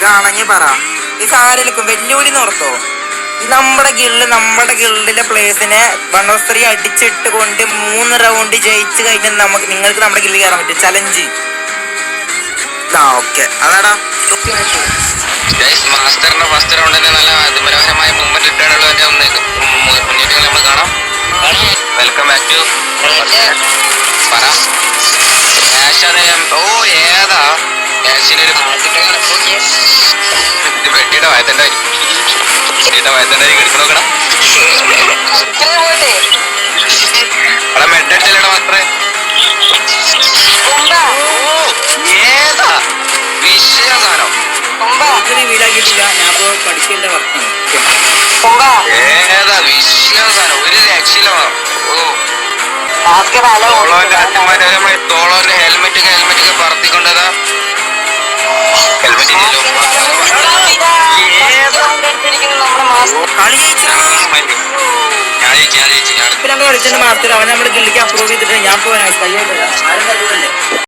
കാണാഞ്ഞ് പറ. ഈ സാരലിക്കും വെല്ലുവിളി നോർത്തോ. ഈ നമ്മുടെ ഗിൽഡിലെ പ്ലേസിനെ 1-3 അടിച്ചിട്ട് കൊണ്ട് 3 റൗണ്ട് ജയിച്ചു കഴിഞ്ഞാൽ നിങ്ങൾക്ക് നമ്മുടെ ഗില്ലിൽ കയറാൻ പറ്റും. ചലഞ്ച്. ഓക്കെ അതാടാ മാസ്റ്ററിന്റെ ഫസ്റ്റ് റൗണ്ട് തന്നെ നല്ല അതിമനോഹരമായ മൂവ്മെന്റ് ഇട്ടാണുള്ളതിന്റെ മുന്നേറ്റങ്ങൾ നമ്മൾ കാണാം. വെൽക്കം ബാക്ക് ടു പറ. ഓ ഏതാ ആഷിനൊരു വെട്ടിയുടെ വയത്തണ്ടായി എടുക്കണോക്കടാ. അവിടെ മെഡടിച്ചല്ലടാ മാത്രേ. ഏതാ വിഷയ സാധനം. ഏതാ വിഷയ സാധനം. ഒരു രക്ഷയില്ല. തോളോന്റെ ഹെൽമെറ്റ് ഒക്കെ പറത്തിക്കൊണ്ടതാ. ഹെൽമെറ്റ് ഇല്ലല്ലോ. ഞാൻ കളിച്ചിട്ട് മാസ്റ്റർ അവൻ നമ്മുടെ ഗില്ലിക്ക് അപ്രൂവ് ചെയ്തിട്ട് ഞാൻ പോകാൻ